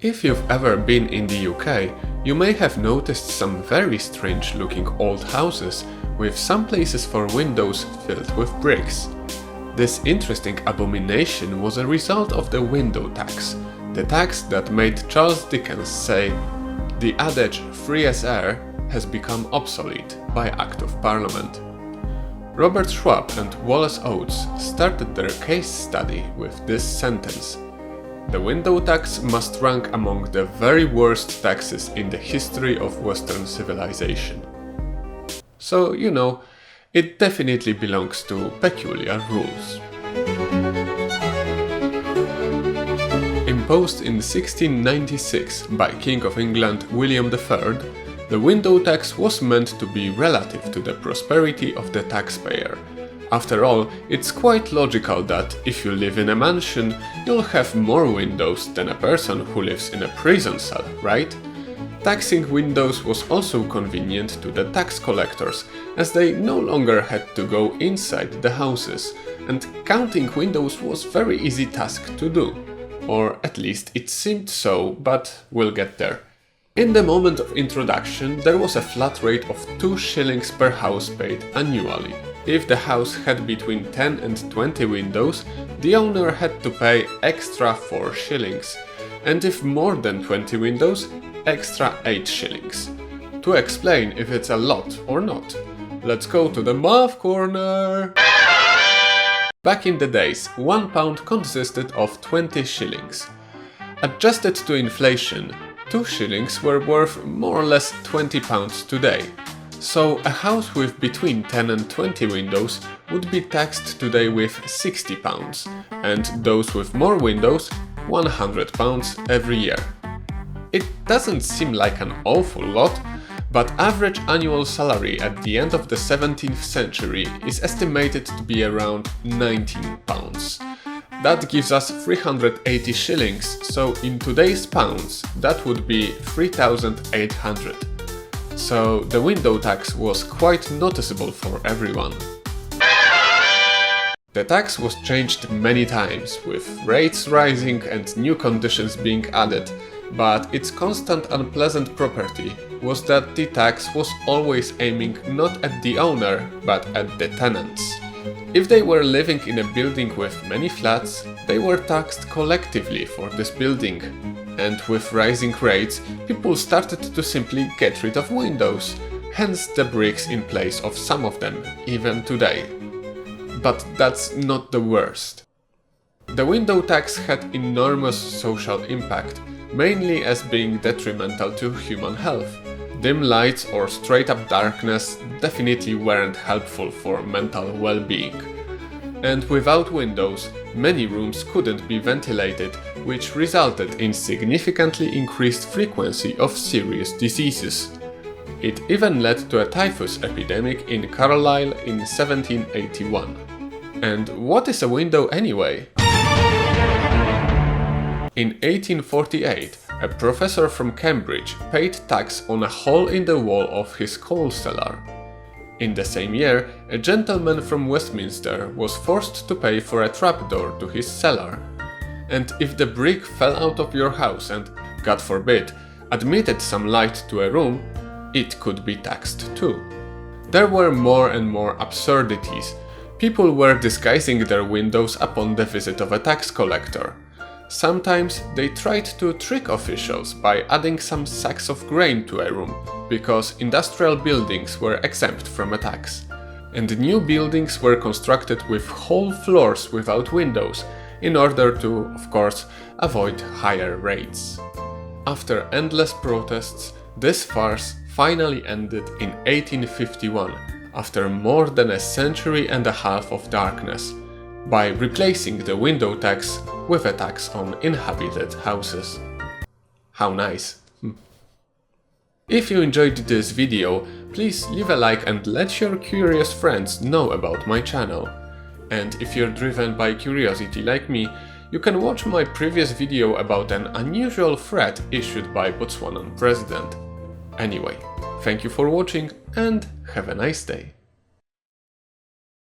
If you've ever been in the UK, you may have noticed some very strange looking old houses with some places for windows filled with bricks. This interesting abomination was a result of the window tax, the tax that made Charles Dickens say, "The adage free as air has become obsolete by Act of Parliament." Robert Schwab and Wallace Oates started their case study with this sentence: "The window tax must rank among the very worst taxes in the history of Western civilization." So, you know, it definitely belongs to peculiar rules. Imposed in 1696 by King of England William III, the window tax was meant to be relative to the prosperity of the taxpayer. After all, it's quite logical that if you live in a mansion, you'll have more windows than a person who lives in a prison cell, right? Taxing windows was also convenient to the tax collectors, as they no longer had to go inside the houses, and counting windows was a very easy task to do. Or at least it seemed so, but we'll get there. In the moment of introduction, there was a flat rate of 2 shillings per house paid annually. If the house had between 10 and 20 windows, the owner had to pay extra 4 shillings, and if more than 20 windows, extra 8 shillings. To explain if it's a lot or not, let's go to the math corner! Back in the days, £1 consisted of 20 shillings. Adjusted to inflation, 2 shillings were worth more or less £20 today. So a house with between 10 and 20 windows would be taxed today with £60, and those with more windows £100 every year. It doesn't seem like an awful lot, but average annual salary at the end of the 17th century is estimated to be around £19. That gives us 380 shillings, so in today's pounds that would be 3,800. So the window tax was quite noticeable for everyone. The tax was changed many times, with rates rising and new conditions being added, but its constant unpleasant property was that the tax was always aiming not at the owner, but at the tenants. If they were living in a building with many flats, they were taxed collectively for this building. And with rising rates, people started to simply get rid of windows, hence the bricks in place of some of them, even today. But that's not the worst. The window tax had enormous social impact, mainly as being detrimental to human health. Dim lights or straight up darkness definitely weren't helpful for mental well-being. And without windows, many rooms couldn't be ventilated, which resulted in significantly increased frequency of serious diseases. It even led to a typhus epidemic in Carlisle in 1781. And what is a window anyway? In 1848, a professor from Cambridge paid tax on a hole in the wall of his coal cellar. In the same year, a gentleman from Westminster was forced to pay for a trapdoor to his cellar. And if the brick fell out of your house and, God forbid, admitted some light to a room, it could be taxed too. There were more and more absurdities. People were disguising their windows upon the visit of a tax collector. Sometimes they tried to trick officials by adding some sacks of grain to a room, because industrial buildings were exempt from a tax. And new buildings were constructed with whole floors without windows, in order to, of course, avoid higher rates. After endless protests, this farce finally ended in 1851, after more than a century and a half of darkness, by replacing the window tax with a tax on inhabited houses. How nice. If you enjoyed this video, please leave a like and let your curious friends know about my channel. And if you're driven by curiosity like me, you can watch my previous video about an unusual threat issued by Botswanan president. Anyway, thank you for watching and have a nice day.